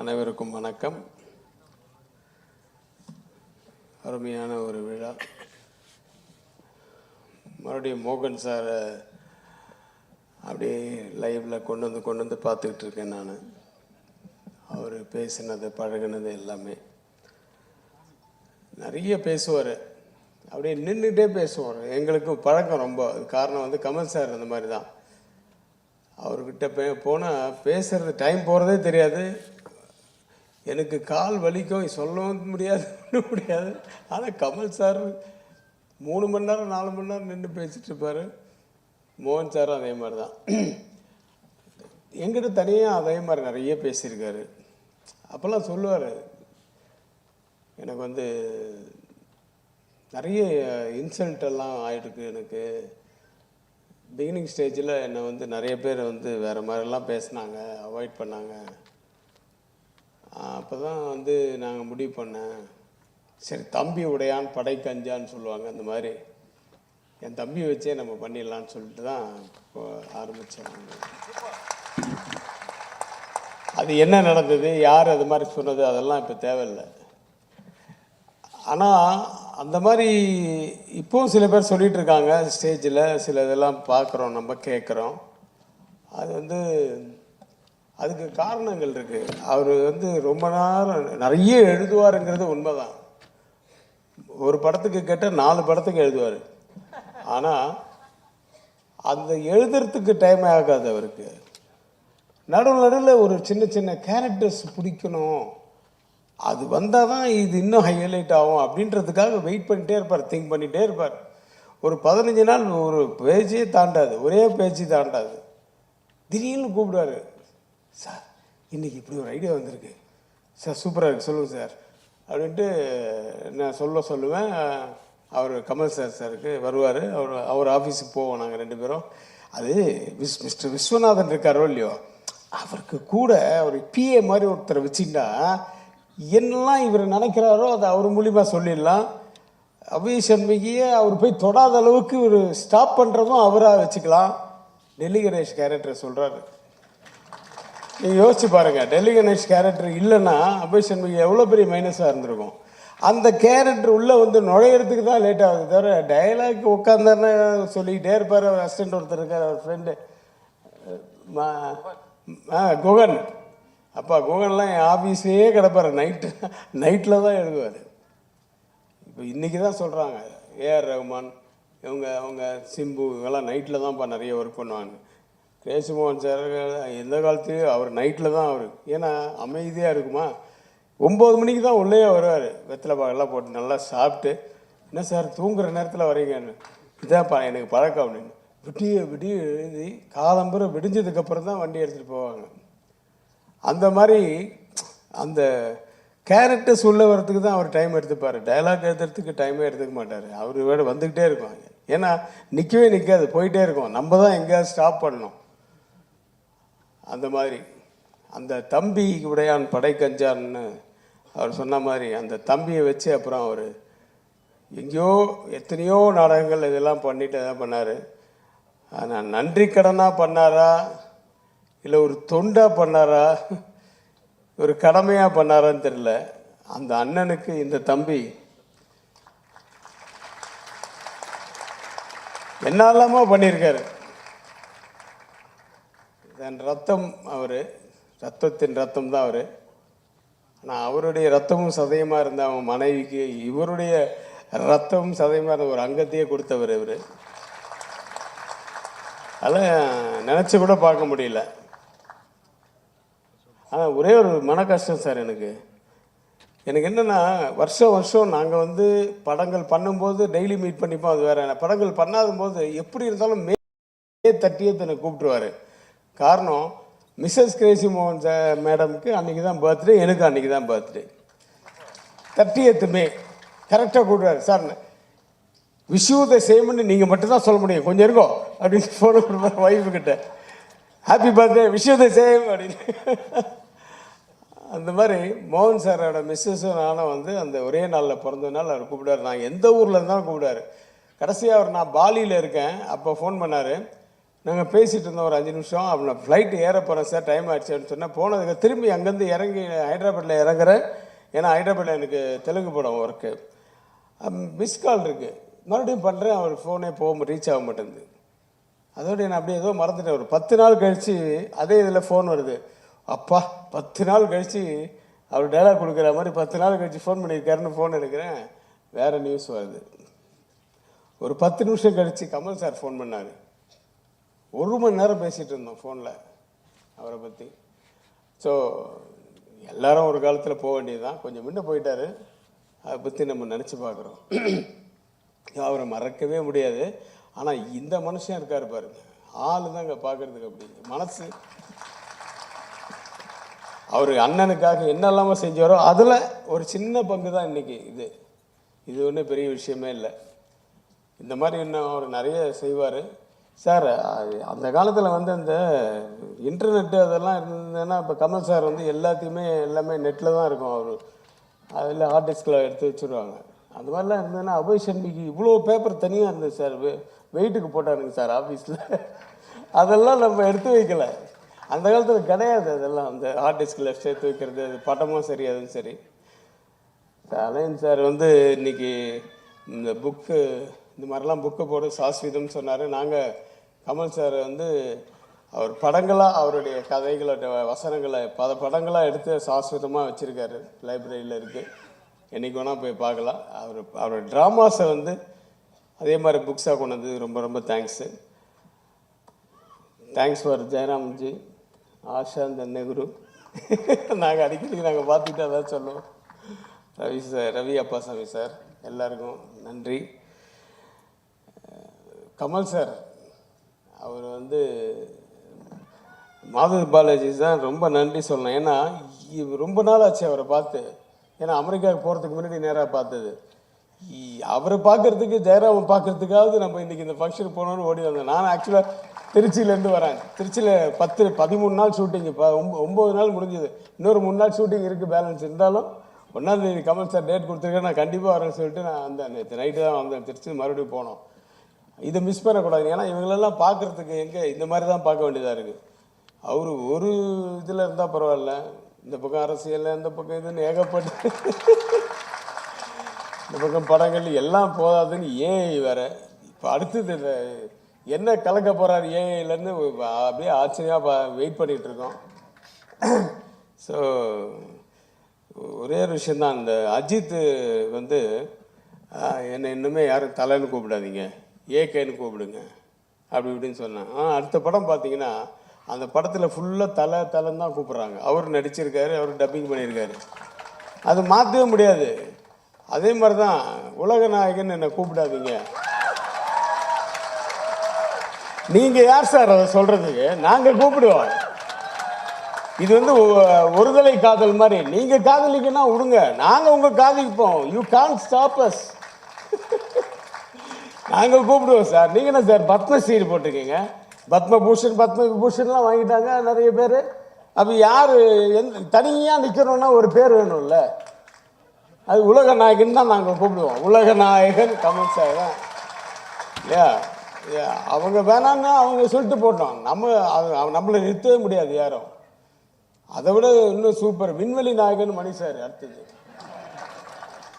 அனைவருக்கும் வணக்கம். அருமையான ஒரு விழா. மறுபடியும் மோகன் சாரை அப்படியே லைவில் கொண்டு வந்து பார்த்துக்கிட்டு இருக்கேன். நான் அவர் பேசினது பழகினது எல்லாமே நிறைய பேசுவார். அப்படியே நின்றுட்டே பேசுவார். எங்களுக்கு பழக்கம் ரொம்ப. காரணம் வந்து கமல் சார் அந்த மாதிரி தான். அவர்கிட்ட போனால் பேசுகிறது டைம் போகிறதே தெரியாது. எனக்கு கால் வலிக்கும், சொல்லவும் முடியாது, முடியாது. ஆனால் கமல் சார் 3 மணி நேரம் 4 மணி நேரம் நின்று பேசிகிட்டு இருப்பார். மோகன் சாரும் அதே மாதிரி தான். எங்கிட்ட தனியாக அதே மாதிரி நிறைய பேசியிருக்காரு. அப்போல்லாம் சொல்லுவார், எனக்கு வந்து நிறைய இன்சல்ட்டெல்லாம் ஆகிட்டுருக்கு. எனக்கு பிகினிங் ஸ்டேஜில் என்னை வந்து நிறைய பேர் வந்து வேறு மாதிரிலாம் பேசினாங்க, அவாய்ட் பண்ணாங்க. அப்போ தான் வந்து நாங்கள் முடிவு பண்ணேன், சரி தம்பி உடையான் படை கஞ்சான்னு சொல்லுவாங்க, அந்த மாதிரி என் தம்பி வச்சே நம்ம பண்ணிடலான்னு சொல்லிட்டு தான் இப்போ ஆரம்பித்தோம். அது என்ன நடந்தது, யார் அது மாதிரி சொன்னது, அதெல்லாம் இப்போ தேவையில்லை. ஆனால் அந்த மாதிரி இப்போவும் சில பேர் சொல்லிகிட்டு இருக்காங்க ஸ்டேஜில். சில இதெல்லாம் பார்க்குறோம், நம்ம கேட்குறோம். அது வந்து அதுக்கு காரணங்கள் இருக்குது. அவர் வந்து ரொம்ப நேரம் நிறைய எழுதுவாருங்கிறது உண்மைதான். ஒரு படத்துக்கு கேட்டால் 4 படத்துக்கு எழுதுவார். ஆனால் அந்த எழுதுறதுக்கு டைம் ஆகாது அவருக்கு. நடுவில் ஒரு சின்ன சின்ன கேரக்டர்ஸ் பிடிக்கணும், அது வந்தால் தான் இது இன்னும் ஹைலைட் ஆகும் அப்படின்றதுக்காக வெயிட் பண்ணிகிட்டே இருப்பார், திங்க் பண்ணிகிட்டே இருப்பார். ஒரு 15 நாள் ஒரு பேஜே தாண்டாது, ஒரே பேச்சு தாண்டாது. திடீர்னு கூப்பிடுவார், சார் இன்றைக்கி இப்படி ஒரு ஐடியா வந்திருக்கு சார், சூப்பராக இருக்குது, சொல்லுங்கள் சார் அப்படின்ட்டு நான் சொல்லுவேன். அவர் கமல் சாருக்கு வருவார். அவர் ஆஃபீஸுக்கு போவோம் நாங்கள் 2 பேரும். அது மிஸ்டர் விஸ்வநாதன் இருக்காரோ இல்லையோ, அவருக்கு கூட ஒரு பிஏ மாதிரி ஒருத்தரை வச்சுக்கிட்டா என்னெல்லாம் இவர் நினைக்கிறாரோ அதை அவர் மூலிமா சொல்லிடலாம். அபி சண்முகியை அவர் போய் தொடாத அளவுக்கு ஒரு ஸ்டாப் பண்ணுறதும் அவராக வச்சுக்கலாம். டெல்லி கணேஷ் கேரக்டர் சொல்கிறாரு, நீங்கள் யோசிச்சு பாருங்கள். டெல்லி கணேஷ் கேரக்டர் இல்லைன்னா அபய் சண்முகி எவ்வளோ பெரிய மைனஸாக இருந்திருக்கும். அந்த கேரக்டர் உள்ளே வந்து நுழையிறதுக்கு தான் லேட் ஆகுது தவிர டைலாக் உட்காந்தாருன்னா சொல்லிக்கிட்டே இருப்பார். அவர் அசிஸ்டண்ட் ஒருத்தர் இருக்கார், அவர் ஃப்ரெண்டு குகன். அப்பா குகன்லாம் என் ஆஃபீஸ்லேயே கிடப்பார், நைட்டில் தான் எழுதுவார். இப்போ இன்றைக்கி தான் சொல்கிறாங்க ஏஆர் ரஹ்மான் அவங்க சிம்பு இவங்கெல்லாம் நைட்டில் தான்ப்பா நிறைய ஒர்க் பண்ணுவாங்க. கேசுமோகன் சார் எந்த காலத்துலேயும் அவர் நைட்டில் தான். அவர் ஏன்னா அமைதியாக இருக்குமா, 9 மணிக்கு தான் உள்ளே வருவார். வெத்தலை பாகெல்லாம் போட்டு நல்லா சாப்பிட்டு, என்ன சார் தூங்குற நேரத்தில் வரீங்கன்னு, இதான்ப்பா எனக்கு பழக்கம் அப்படின்னு. விடிய எழுதி காலம்புரை விடிஞ்சதுக்கப்புறம் தான் வண்டி எடுத்துகிட்டு போவாங்க. அந்த மாதிரி அந்த கேரக்டர்ஸ் உள்ளே வரத்துக்கு தான் அவர் டைம் எடுத்துப்பார். டைலாக் எழுதுறதுக்கு டைமே எடுத்துக்க மாட்டார். அவர் வேறு வந்துக்கிட்டே இருக்கும். ஏன்னா நிற்கவே நிற்காது, போயிட்டே இருக்கும். நம்ம தான் எங்கேயாவது ஸ்டாப் பண்ணணும். அந்த மாதிரி அந்த தம்பி உடையான் படை கஞ்சான்னு அவர் சொன்ன மாதிரி அந்த தம்பியை வச்சு அப்புறம் அவர் எங்கேயோ எத்தனையோ நாடகங்கள் இதெல்லாம் பண்ணிட்டு தான் பண்ணார். ஆனால் நன்றி கடனாக பண்ணாரா இல்லை ஒரு தொண்டாக பண்ணாரா ஒரு கடமையாக பண்ணாரான்னு தெரியல. அந்த அண்ணனுக்கு இந்த தம்பி என்னெல்லாமோ பண்ணியிருக்காரு. தன் ரத்தம், அவர் ரத்தத்தின் ரத்தம் தான் அவர். ஆனால் அவருடைய ரத்தமும் சதயமாக இருந்த அவன் மனைவிக்கு இவருடைய ரத்தமும் சதயமாக இருந்த ஒரு அங்கத்தையே கொடுத்தவர் இவர். அதெல்லாம் நினச்சி கூட பார்க்க முடியல. ஆனால் ஒரே ஒரு மன கஷ்டம் சார் எனக்கு என்னென்னா, வருஷம் நாங்கள் வந்து படங்கள் பண்ணும்போது டெய்லி மீட் பண்ணிப்போம், அது வேறு. படங்கள் பண்ணாத போது எப்படி இருந்தாலும் மே 30 தன்னை கூப்பிட்டுருவார். காரணம், மிஸ்ஸஸ் கிரேசி மோகன் மேடமுக்கு அன்றைக்கி தான் பர்த்டே, எனக்கு அன்றைக்கி தான் பர்த்டே. 30th மே கரெக்டாக கூப்பிடுவார். சார் விஷ் யூ த சேம்னு நீங்கள் மட்டும்தான் சொல்ல முடியும், கொஞ்சம் இருக்கோ அப்படின்னு ஃபோன் கொடுப்பார் ஒய்ஃபுக்கிட்ட. Happy birthday, wish you the same அப்படின்னு. அந்த மாதிரி மோகன் சாரோட மிஸ்ஸஸும் நானும் வந்து அந்த ஒரே நாளில் பிறந்ததுனால அவர் கூப்பிடுவார். நான் எந்த ஊரில் இருந்தாலும் கூப்பிடுவார். கடைசியாக அவர் நான் பாலியில் இருக்கேன், அப்போ ஃபோன் பண்ணார், நாங்கள் பேசிகிட்டு இருந்தோம் ஒரு 5 நிமிஷம். அப்போ ஃப்ளைட்டு ஏற போகிறேன் சார், டைம் ஆகிடுச்சுன்னு சொன்னால் போனதுக்கு திரும்பி அங்கேருந்து இறங்கி ஹைதராபாத்தில் இறங்குறேன். ஏன்னா ஹைதராபாத்தில் எனக்கு தெலுங்கு படம் ஒர்க்கு. மிஸ் கால் இருக்குது, மறுபடியும் பண்ணுறேன். அவர் ஃபோனே ரீச் ஆக மாட்டேங்குது. அதோடு நான் அப்படியே ஏதோ மறந்துட்டேன். ஒரு 10 நாள் கழித்து அதே இதில் ஃபோன் வருது. அப்பா 10 நாள் கழித்து அவர் டைலாக் கொடுக்குற மாதிரி 10 நாள் கழித்து ஃபோன் பண்ணியிருக்காருன்னு ஃபோன் எடுக்கிறேன். வேறு நியூஸ் வருது. ஒரு 10 நிமிஷம் கழித்து கமல் சார் ஃபோன் பண்ணார். 1 மணி நேரம் பேசிகிட்டு இருந்தோம் ஃபோனில் அவரை பற்றி. ஸோ எல்லாரும் ஒரு காலத்தில் போக வேண்டியது தான். கொஞ்சம் முன்ன போயிட்டார். அதை பற்றி நம்ம நினச்சி பார்க்குறோம். அவரை மறக்கவே முடியாது. ஆனால் இந்த மனுஷன் இருக்கார் பாருங்க, ஆள் தாங்க பார்க்குறதுக்கு அப்படி மனசு. அவர் அண்ணனுக்காக என்னெல்லாமோ செஞ்சாரோ அதில் ஒரு சின்ன பங்கு தான் இன்றைக்கி. இது ஒன்றும் பெரிய விஷயமே இல்லை. இந்த மாதிரி இன்னும் அவர் நிறைய செய்வார் சார். அந்த காலத்தில் வந்து அந்த இன்டர்நெட்டு அதெல்லாம் இருந்ததுன்னா இப்போ கமல் சார் வந்து எல்லாமே நெட்டில் தான் இருக்கும். அவர் அதில் ஹார்ட் டிஸ்கில் எடுத்து வச்சுருவாங்க. அந்த மாதிரிலாம் இருந்ததுன்னா அபய் சண்முகி இவ்வளோ பேப்பர் தனியாக இருந்தது சார், வெயிட்டுக்கு போட்டாருங்க சார் ஆஃபீஸில். அதெல்லாம் நம்ம எடுத்து வைக்கல. அந்த காலத்தில் கிடையாது அதெல்லாம். அந்த ஹார்ட் டிஸ்கில் சேர்த்து வைக்கிறது, அது படமும் சரி அதுவும் சரி. அலைன் சார் வந்து இன்றைக்கி இந்த புக்கு இந்த மாதிரிலாம் புக்கு போடு சாஸ்வீதம்னு சொன்னார். நாங்கள் கமல் சார் வந்து அவர் படங்களாக அவருடைய கதைகளோட வசனங்களை படங்களாக எடுத்து சாஸ்வதமாக வச்சுருக்காரு. லைப்ரரியில் இருக்குது, என்றைக்கு வேணால் போய் பார்க்கலாம். அவரோட ட்ராமாஸை வந்து அதே மாதிரி புக்ஸாக கொண்டு வந்து ரொம்ப ரொம்ப thanks. Thanks for Jayaramji, Asha இந்த நெஹ்ரு. நாங்கள் அடிக்கடி நாங்கள் பார்த்துட்டு அதான் சொல்லுவோம். ரவி அப்பாசாமி சார், எல்லாருக்கும் நன்றி. கமல் சார் அவர் வந்து மாதவி பாலாஜி தான் ரொம்ப நன்றி சொல்லணும். ஏன்னா ரொம்ப நாள் ஆச்சு அவரை பார்த்து. ஏன்னா அமெரிக்காவுக்கு போகிறதுக்கு முன்னாடி நேராக பார்த்தது. அவரை பார்க்குறதுக்கு ஜெயராமன் பார்க்குறதுக்காவது நம்ம இன்றைக்கி இந்த ஃபங்க்ஷனுக்கு போனோன்னு ஓடி வந்தேன். நான் ஆக்சுவலாக திருச்சியிலேருந்து வரேன். திருச்சியில் 13 நாள் ஷூட்டிங்கு, 9 நாள் முடிஞ்சது. இன்னொரு 3 நாள் ஷூட்டிங் இருக்குது பேலன்ஸ். இருந்தாலும் 1ஆம் தேதி கமல் சார் டேட் கொடுத்துருக்கேன், நான் கண்டிப்பாக வரேன்னு சொல்லிட்டு நான் வந்தேன். நேற்று நைட்டு தான் வந்தேன் திருச்சி. மறுபடியும் போனோம். இதை மிஸ் பண்ணக்கூடாது. ஏன்னா இவங்களெல்லாம் பார்க்குறதுக்கு எங்கே இந்த மாதிரி தான் பார்க்க வேண்டியதாக இருக்குது. அவர் ஒரு இதில் இருந்தால் பரவாயில்ல, இந்த பக்கம் அரசியல், இந்த பக்கம் இதுன்னு ஏகப்பட்டு இந்த பக்கம் படங்கள் எல்லாம் போதாதுன்னு ஏஐ வேறு. இப்போ அடுத்தது என்ன கலக்க போகிறார் ஏஐலேருந்து அப்படியே ஆச்சரியமாக வெயிட் பண்ணிகிட்ருக்கோம். ஸோ ஒரே ஒரு விஷயந்தான், இந்த அஜித் வந்து என்னை இன்னுமே யாரும் தலைன்னு கூப்பிடாதீங்க, ஏகேன்னு கூப்பிடுங்க அப்படி இப்படின்னு சொன்னேன். அடுத்த படம் பார்த்தீங்கன்னா அந்த படத்தில் ஃபுல்லாக தலைன்னு தான் கூப்பிட்றாங்க. அவர் நடிச்சிருக்காரு, அவர் டப்பிங் பண்ணியிருக்காரு. அது மாற்றவே முடியாது. அதே மாதிரி தான் உலக நாயகன் என்னை கூப்பிடாதீங்க. நீங்கள் யார் சார் அதை சொல்கிறதுக்கு? நாங்கள் கூப்பிடுவோம். இது வந்து ஒருதலை காதல் மாதிரி. நீங்கள் காதலிக்கன்னா விடுங்க, நாங்கள் உங்கள் காதலிப்போம். You can't stop us. நாங்கள் கூப்பிடுவோம் சார். நீங்கள் என்ன சார் பத்மஸ்ரீ போட்டிருக்கீங்க? பத்மபூஷன்லாம் வாங்கிட்டாங்க நிறைய பேர். அப்போ யார் தனியாக நிற்கணும்னா ஒரு பேர் வேணும்ல. அது உலக நாயகன் தான் நாங்கள் கூப்பிடுவோம். உலக நாயகன் கமல் சார் தான் இல்லையா? அவங்க வேணான்னா அவங்க சொல்லிட்டு போட்டோம். நம்மளை நிறுத்தவே முடியாது யாரும். அதை விட இன்னும் சூப்பர் விண்வெளி நாயகன் மணி சார். அடுத்தது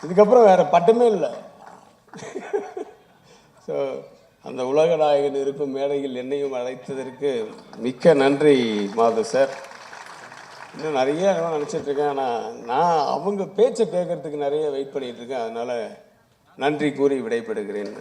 இதுக்கப்புறம் வேறு பட்டமே இல்லை. ஸோ அந்த உலக நாயகன் இருக்கும் மேடையில் என்னையும் அழைத்ததற்கு மிக்க நன்றி மாது சார். இன்னும் நிறைய நினச்சிட்ருக்கேன். ஆனால் நான் அவங்க பேச்சை கேட்கறதுக்கு நிறைய வெயிட் பண்ணிகிட்ருக்கேன். அதனால் நன்றி கூறி விடைபெறுகிறேன்.